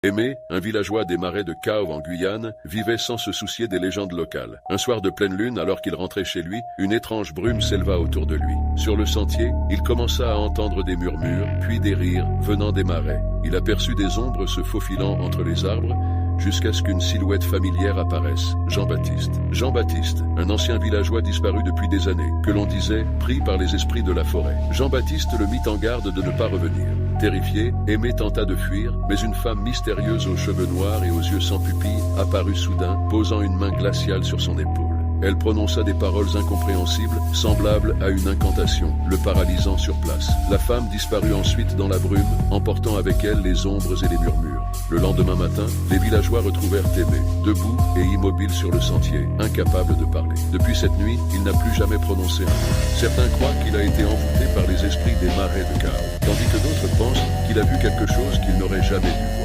Aimé, un villageois des marais de Cauves en Guyane, vivait sans se soucier des légendes locales. Un soir de pleine lune, alors qu'il rentrait chez lui, une étrange brume s'éleva autour de lui. Sur le sentier, il commença à entendre des murmures, puis des rires venant des marais. Il aperçut des ombres se faufilant entre les arbres, jusqu'à ce qu'une silhouette familière apparaisse, Jean-Baptiste. Jean-Baptiste, un ancien villageois disparu depuis des années, que l'on disait pris par les esprits de la forêt. Jean-Baptiste le mit en garde de ne pas revenir. Terrifié, Aimé tenta de fuir, mais une femme mystérieuse aux cheveux noirs et aux yeux sans pupille apparut soudain, posant une main glaciale sur son épaule. Elle prononça des paroles incompréhensibles, semblables à une incantation, le paralysant sur place. La femme disparut ensuite dans la brume, emportant avec elle les ombres et les murmures. Le lendemain matin, les villageois retrouvèrent Aimé, debout et immobile sur le sentier, incapable de parler. Depuis cette nuit, il n'a plus jamais prononcé un mot. Certains croient qu'il a été envoûté par les esprits des marais de Cauves, tandis que d'autres pensent qu'il a vu quelque chose qu'il n'aurait jamais vu.